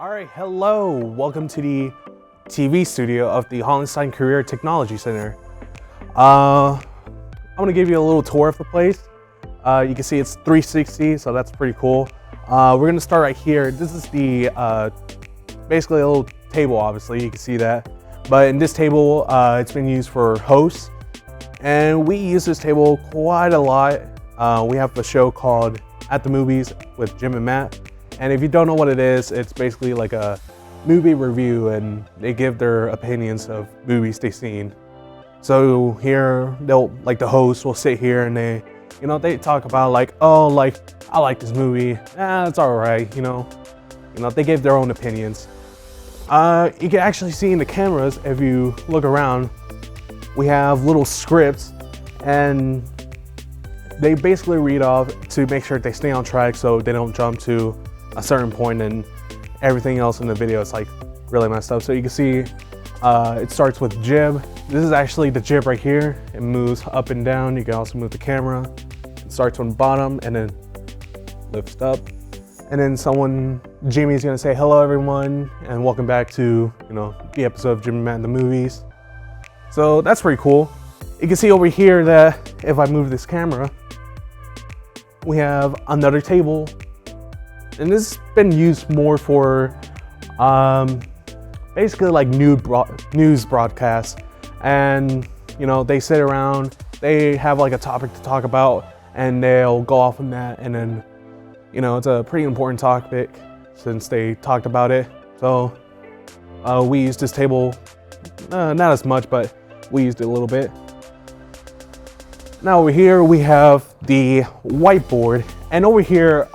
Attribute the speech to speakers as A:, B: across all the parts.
A: All right, hello. Welcome to the TV studio of the Hollenstein Career Technology Center. I'm gonna give you a little tour of the place. You can see it's 360, so that's pretty cool. We're gonna start right here. This is the basically a little table, obviously, you can see that. But in this table, it's been used for hosts, and we use this table quite a lot. We have a show called At the Movies with Jim and Matt. And if you don't know what it is, it's basically like a movie review, and they give their opinions of movies they've seen. So here, the host will sit here and they talk about like, oh, like, I like this movie. It's all right, they give their own opinions. You can actually see in the cameras, if you look around, we have little scripts, and they basically read off to make sure they stay on track so they don't jump to a certain point and everything else in the video is like really messed up. So you can see it starts with jib. This is actually the jib right here. It moves up and down. You can also move the camera. It starts from the bottom and then lifts up. And then Jimmy's gonna say, hello everyone, and welcome back to, the episode of Jim and Matt in the Movies. So that's pretty cool. You can see over here that if I move this camera, we have another table. And this has been used more for basically like news broadcasts. And, they sit around, they have like a topic to talk about, and they'll go off on that. And then, it's a pretty important topic since they talked about it. So we use this table, not as much, but we used it a little bit. Now over here we have the whiteboard, and over here,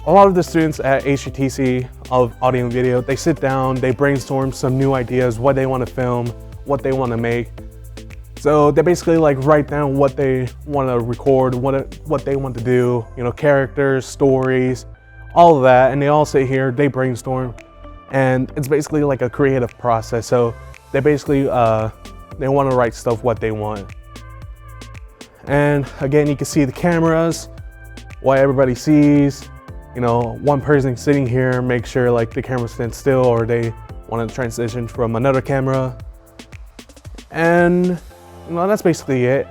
A: a lot of the students at HCTC of audio and video, they sit down, they brainstorm some new ideas, what they want to film, what they want to make. So they basically like write down what they want to record, what they want to do, characters, stories, all of that. And they all sit here, they brainstorm, and it's basically like a creative process. So they basically, they want to write stuff what they want. And again, you can see the cameras, what everybody sees. One person sitting here, make sure like the camera stands still, or they want to transition from another camera. And that's basically it.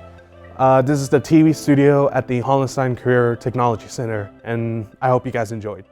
A: This is the TV studio at the Hollenstein Career Technology Center, and I hope you guys enjoyed.